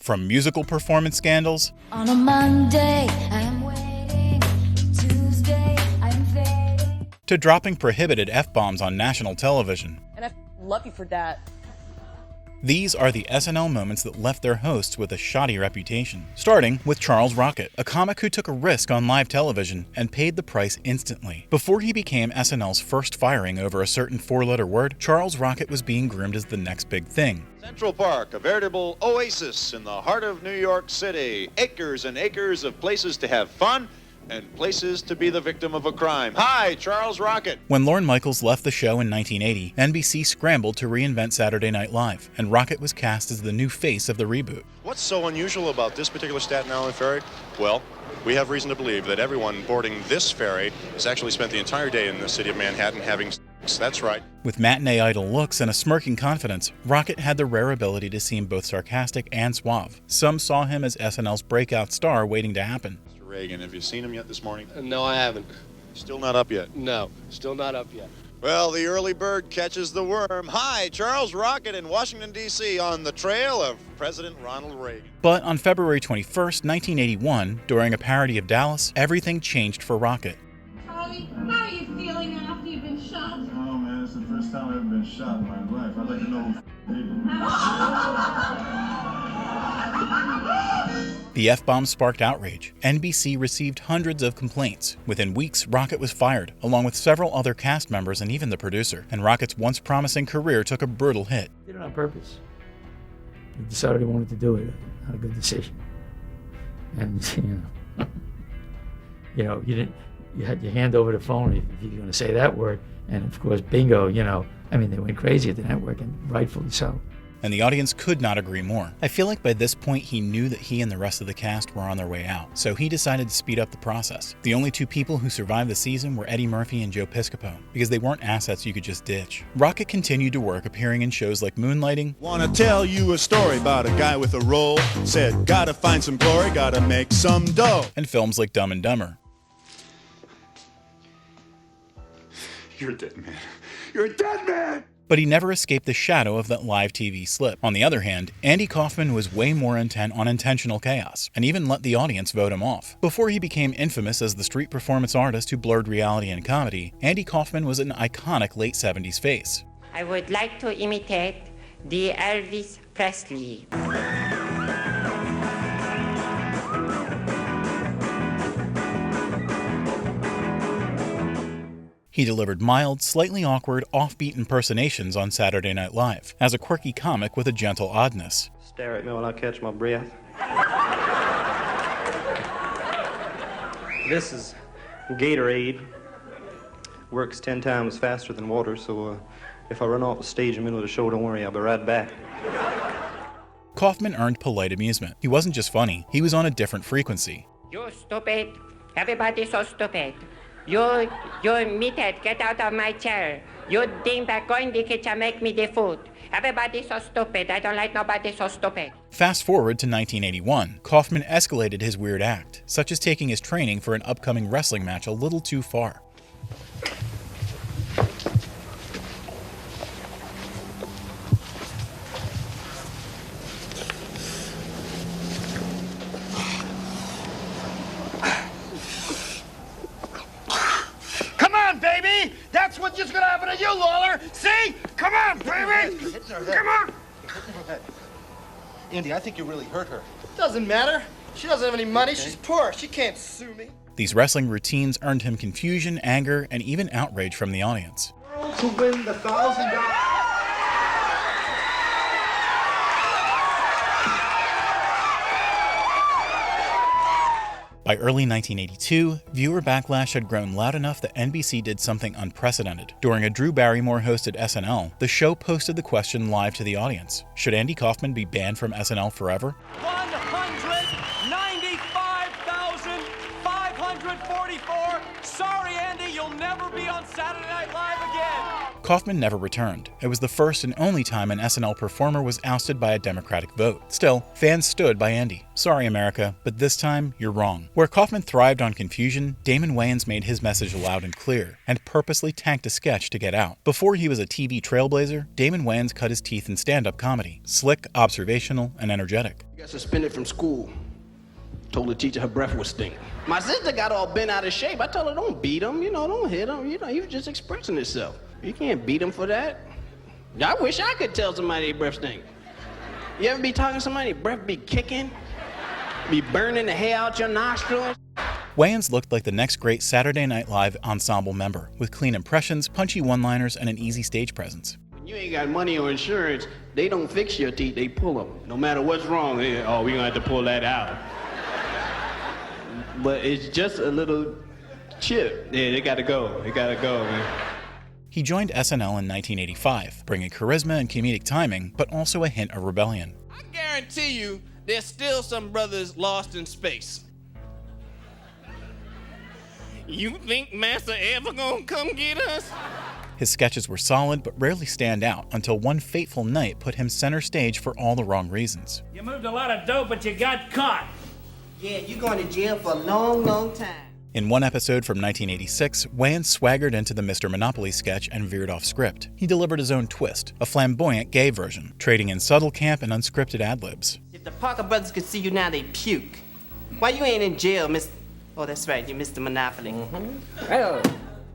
From musical performance scandals On a Monday, I'm waiting. Tuesday, I'm fading. to dropping prohibited F-bombs on national television. And I love you for that. These are the SNL moments that left their hosts with a shoddy reputation. Starting with Charles Rocket, a comic who took a risk on live television and paid the price instantly. Before he became SNL's first firing over a certain four-letter word, Charles Rocket was being groomed as the next big thing. Central Park, a veritable oasis in the heart of New York City. Acres and acres of places to have fun and places to be the victim of a crime. Hi, Charles Rocket. When Lorne Michaels left the show in 1980, NBC scrambled to reinvent Saturday Night Live, and Rocket was cast as the new face of the reboot. What's so unusual about this particular Staten Island ferry? Well, we have reason to believe that everyone boarding this ferry has actually spent the entire day in the city of Manhattan having sex. That's right. With matinee idol looks and a smirking confidence, Rocket had the rare ability to seem both sarcastic and suave. Some saw him as SNL's breakout star waiting to happen. Mr. Reagan, have you seen him yet this morning? No, I haven't. Still not up yet? No, still not up yet. Well, the early bird catches the worm. Hi, Charles Rocket in Washington, D.C. on the trail of President Ronald Reagan. But on February 21st, 1981, during a parody of Dallas, everything changed for Rocket. Charlie, how are you feeling after you've been shot? Oh man, it's the first time I've ever been shot in my life. I'd like to know who did it. The F-bomb sparked outrage. NBC received hundreds of complaints. Within weeks, Rocket was fired, along with several other cast members and even the producer. And Rocket's once promising career took a brutal hit. Did it on purpose. He decided he wanted to do it. Not a good decision. And you had your hand over the phone if you were going to say that word. And of course, bingo, they went crazy at the network, and rightfully so. And the audience could not agree more. I feel like by this point he knew that he and the rest of the cast were on their way out, so he decided to speed up the process. The only two people who survived the season were Eddie Murphy and Joe Piscopo, because they weren't assets you could just ditch. Rocket continued to work, appearing in shows like Moonlighting. Wanna tell you a story about a guy with a role. Said, gotta find some glory, gotta make some dough. And films like Dumb and Dumber. You're a dead man. You're a dead man! But he never escaped the shadow of that live TV slip. On the other hand, Andy Kaufman was way more intent on intentional chaos, and even let the audience vote him off. Before he became infamous as the street performance artist who blurred reality and comedy, Andy Kaufman was an iconic late 70s face. I would like to imitate the Elvis Presley. He delivered mild, slightly awkward, offbeat impersonations on Saturday Night Live, as a quirky comic with a gentle oddness. Stare at me while I catch my breath. This is Gatorade. Works 10 times faster than water, so if I run off the stage in the middle of the show, don't worry, I'll be right back. Kaufman earned polite amusement. He wasn't just funny, he was on a different frequency. You stupid. Everybody's so stupid. You meathead, get out of my chair. You dingbat, go in the kitchen, make me the food. Everybody's so stupid. I don't like nobody so stupid. Fast forward to 1981, Kaufman escalated his weird act, such as taking his training for an upcoming wrestling match a little too far. Baby, that's what's just gonna happen to you, Lawler. See? Come on, baby. Come on. Andy, I think you really hurt her. Doesn't matter. She doesn't have any money. She's poor. She can't sue me. These wrestling routines earned him confusion, anger, and even outrage from the audience. To win the $1,000. By early 1982, viewer backlash had grown loud enough that NBC did something unprecedented. During a Drew Barrymore-hosted SNL, the show posted the question live to the audience: should Andy Kaufman be banned from SNL forever? 195,544. Sorry, Andy, you'll never be on Saturday Night Live again. Kaufman never returned. It was the first and only time an SNL performer was ousted by a Democratic vote. Still, fans stood by Andy. Sorry, America, but this time, you're wrong. Where Kaufman thrived on confusion, Damon Wayans made his message loud and clear, and purposely tanked a sketch to get out. Before he was a TV trailblazer, Damon Wayans cut his teeth in stand-up comedy. Slick, observational, and energetic. I got suspended from school. Told the teacher her breath was stinking. My sister got all bent out of shape. I told her, don't beat him, don't hit him. He was just expressing himself. You can't beat him for that. I wish I could tell somebody their breath stink. You ever be talking to somebody, breath be kicking? Be burning the hair out your nostrils? Wayans looked like the next great Saturday Night Live ensemble member, with clean impressions, punchy one-liners, and an easy stage presence. When you ain't got money or insurance, they don't fix your teeth, they pull them. No matter what's wrong, we're gonna have to pull that out. But it's just a little chip. Yeah, they gotta go, man. He joined SNL in 1985, bringing charisma and comedic timing, but also a hint of rebellion. I guarantee you, there's still some brothers lost in space. You think Massa ever gonna come get us? His sketches were solid, but rarely stand out until one fateful night put him center stage for all the wrong reasons. You moved a lot of dope, but you got caught. Yeah, you're going to jail for a long, long time. In one episode from 1986, Wayans swaggered into the Mr. Monopoly sketch and veered off script. He delivered his own twist, a flamboyant gay version, trading in subtle camp and unscripted ad-libs. If the Parker brothers could see you now, they'd puke. Why you ain't in jail, Miss... Oh, that's right, you're Mr. Monopoly.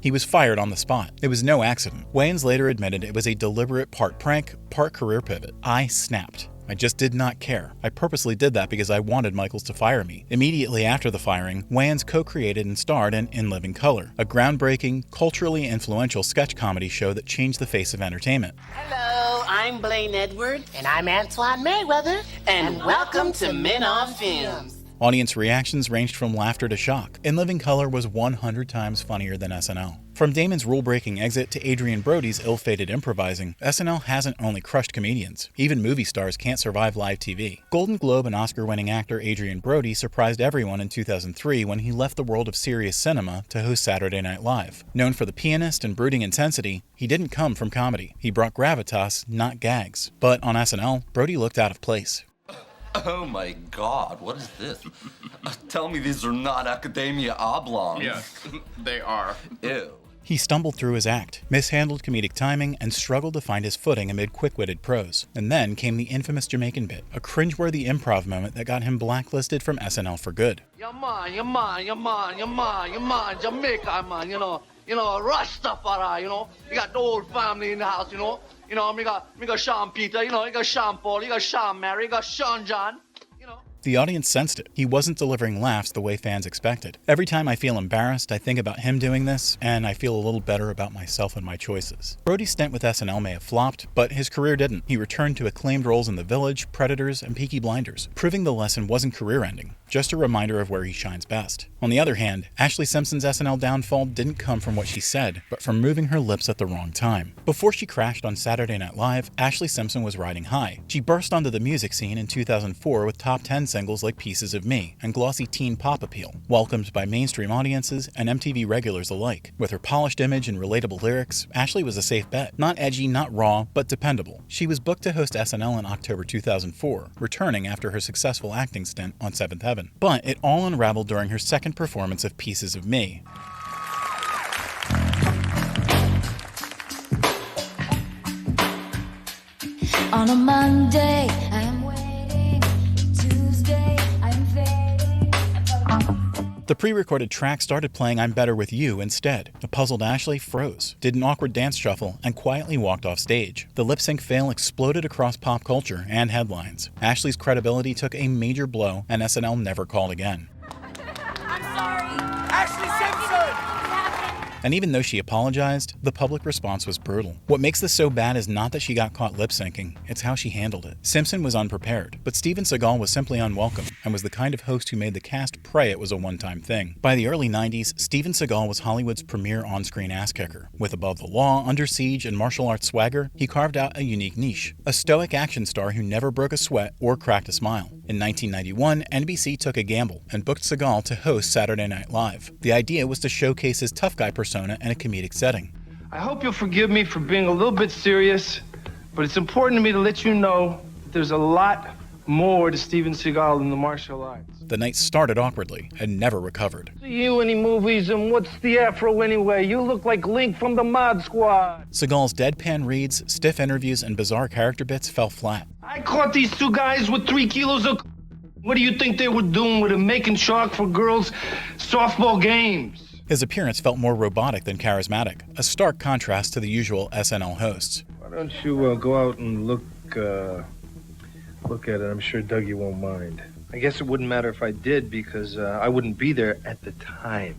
He was fired on the spot. It was no accident. Wayans later admitted it was a deliberate part prank, part career pivot. I snapped. I just did not care. I purposely did that because I wanted Michaels to fire me. Immediately after the firing, Wayans co-created and starred in Living Color, a groundbreaking, culturally influential sketch comedy show that changed the face of entertainment. Hello, I'm Blaine Edward. And I'm Antoine Mayweather. And welcome to Men on Films. Audience reactions ranged from laughter to shock. In Living Color was 100 times funnier than SNL. From Damon's rule-breaking exit to Adrian Brody's ill-fated improvising, SNL hasn't only crushed comedians. Even movie stars can't survive live TV. Golden Globe and Oscar-winning actor Adrian Brody surprised everyone in 2003 when he left the world of serious cinema to host Saturday Night Live. Known for The Pianist and brooding intensity, he didn't come from comedy. He brought gravitas, not gags. But on SNL, Brody looked out of place. Oh my God, what is this? Tell me these are not Academia oblongs. Yes, they are. Ew. He stumbled through his act, mishandled comedic timing, and struggled to find his footing amid quick-witted prose. And then came the infamous Jamaican bit, a cringeworthy improv moment that got him blacklisted from SNL for good. Yeah, man, Jamaica, man, you know, Rastafari, you got the whole family in the house, me got Sean Peter, you got Sean Paul, you got Sean Mary, you got Sean John. The audience sensed it. He wasn't delivering laughs the way fans expected. Every time I feel embarrassed, I think about him doing this, and I feel a little better about myself and my choices. Brody's stint with SNL may have flopped, but his career didn't. He returned to acclaimed roles in The Village, Predators, and Peaky Blinders, proving the lesson wasn't career-ending, just a reminder of where he shines best. On the other hand, Ashley Simpson's SNL downfall didn't come from what she said, but from moving her lips at the wrong time. Before she crashed on Saturday Night Live, Ashley Simpson was riding high. She burst onto the music scene in 2004 with top 10 singles like Pieces of Me and glossy teen pop appeal, welcomed by mainstream audiences and MTV regulars alike. With her polished image and relatable lyrics, Ashley was a safe bet. Not edgy, not raw, but dependable. She was booked to host SNL in October 2004, returning after her successful acting stint on Seventh Heaven. But it all unraveled during her second performance of Pieces of Me. On a Monday, I'm waiting. Tuesday, I'm fading. The pre-recorded track started playing I'm Better With You instead. The puzzled Ashley froze, did an awkward dance shuffle, and quietly walked off stage. The lip-sync fail exploded across pop culture and headlines. Ashley's credibility took a major blow, and SNL never called again. I'm sorry. Ashley Simpson! And even though she apologized, the public response was brutal. What makes this so bad is not that she got caught lip-syncing, it's how she handled it. Simpson was unprepared, but Steven Seagal was simply unwelcome, and was the kind of host who made the cast pray it was a one-time thing. By the early 90s, Steven Seagal was Hollywood's premier on-screen ass-kicker. With Above the Law, Under Siege, and martial arts swagger, he carved out a unique niche. A stoic action star who never broke a sweat or cracked a smile. In 1991, NBC took a gamble and booked Seagal to host Saturday Night Live. The idea was to showcase his tough guy persona in a comedic setting. I hope you'll forgive me for being a little bit serious, but it's important to me to let you know that there's a lot more to Steven Seagal than the martial arts. The night started awkwardly and never recovered. See you any movies, and what's the afro anyway? You look like Link from the Mod Squad. Seagal's deadpan reads, stiff interviews, and bizarre character bits fell flat. I caught these two guys with 3 kilos of... What do you think they were doing with a making chalk for girls' softball games? His appearance felt more robotic than charismatic, a stark contrast to the usual SNL hosts. Why don't you go out and look at it? I'm sure Dougie won't mind. I guess it wouldn't matter if I did because I wouldn't be there at the time.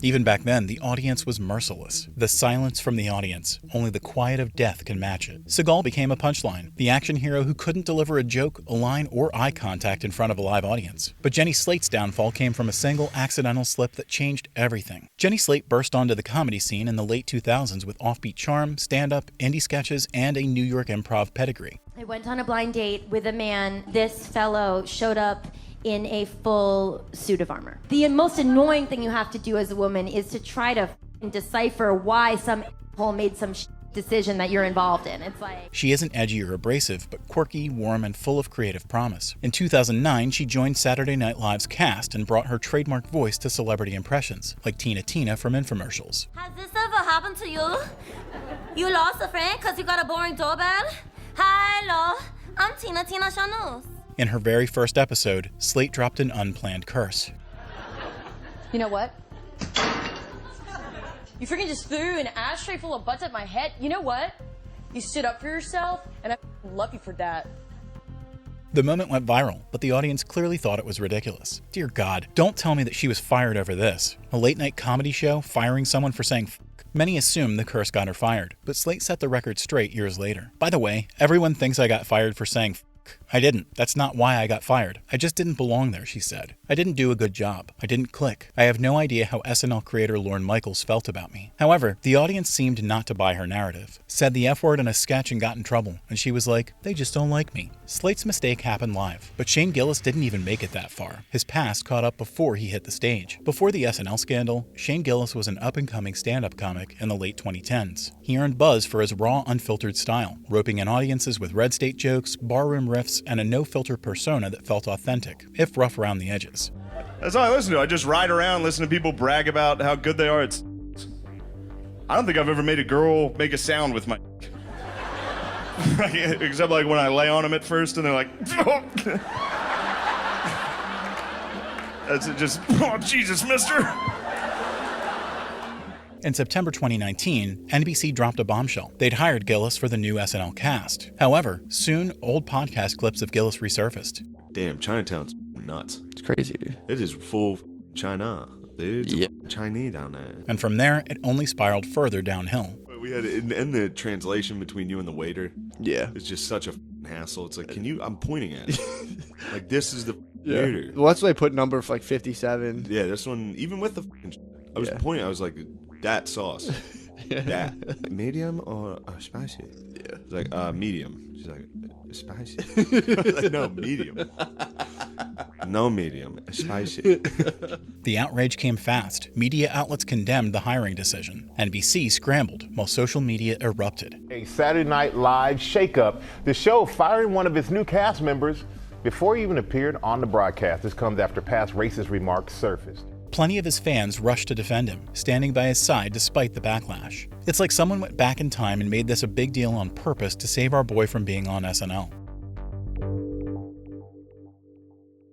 Even back then, the audience was merciless. The silence from the audience, only the quiet of death can match it. Seagal became a punchline, the action hero who couldn't deliver a joke, a line, or eye contact in front of a live audience. But Jenny Slate's downfall came from a single accidental slip that changed everything. Jenny Slate burst onto the comedy scene in the late 2000s with offbeat charm, stand-up, indie sketches, and a New York improv pedigree. I went on a blind date with a man. This fellow showed up in a full suit of armor. The most annoying thing you have to do as a woman is to try to decipher why some asshole made some decision that you're involved in. It's like... She isn't edgy or abrasive, but quirky, warm, and full of creative promise. In 2009, she joined Saturday Night Live's cast and brought her trademark voice to celebrity impressions, like Tina from infomercials. Has this ever happened to you? You lost a friend because you got a boring doorbell? Hello, I'm Tina Chanus. In her very first episode, Slate dropped an unplanned curse. You know what? You freaking just threw an ashtray full of butts at my head. You know what? You stood up for yourself, and I love you for that. The moment went viral, but the audience clearly thought it was ridiculous. Dear God, don't tell me that she was fired over this. A late-night comedy show firing someone for saying f***. Many assume the curse got her fired, but Slate set the record straight years later. By the way, everyone thinks I got fired for saying f***. I didn't. That's not why I got fired. I just didn't belong there, she said. I didn't do a good job. I didn't click. I have no idea how SNL creator Lorne Michaels felt about me. However, the audience seemed not to buy her narrative. Said the F word in a sketch and got in trouble, and she was like, they just don't like me. Slate's mistake happened live, but Shane Gillis didn't even make it that far. His past caught up before he hit the stage. Before the SNL scandal, Shane Gillis was an up-and-coming stand-up comic in the late 2010s. He earned buzz for his raw, unfiltered style, roping in audiences with red state jokes, barroom riffs, and a no-filter persona that felt authentic, if rough around the edges. That's all I listen to. I just ride around, listen to people brag about how good they are. I don't think I've ever made a girl make a sound with my except like when I lay on them at first and they're like, oh. That's it, just, oh, Jesus, mister. In September 2019, NBC dropped a bombshell. They'd hired Gillis for the new SNL cast. However, soon, old podcast clips of Gillis resurfaced. Damn, Chinatown's nuts. It's crazy, dude. It is full China. Dude, it's Chinese down there. And from there, it only spiraled further downhill. We had in the translation between you and the waiter. Yeah. It's just such a hassle. It's like, I'm pointing at it. Like, this is the waiter. Well, that's why I put number for like 57. Yeah, this one, even with the I was pointing, I was like, that sauce. That. Medium or spicy? Yeah. It's like, medium. She's like, spicy. Like, no, medium. No medium, spicy. The outrage came fast. Media outlets condemned the hiring decision. NBC scrambled while social media erupted. A Saturday Night Live shakeup. The show firing one of its new cast members before he even appeared on the broadcast. This comes after past racist remarks surfaced. Plenty of his fans rushed to defend him, standing by his side despite the backlash. It's like someone went back in time and made this a big deal on purpose to save our boy from being on SNL.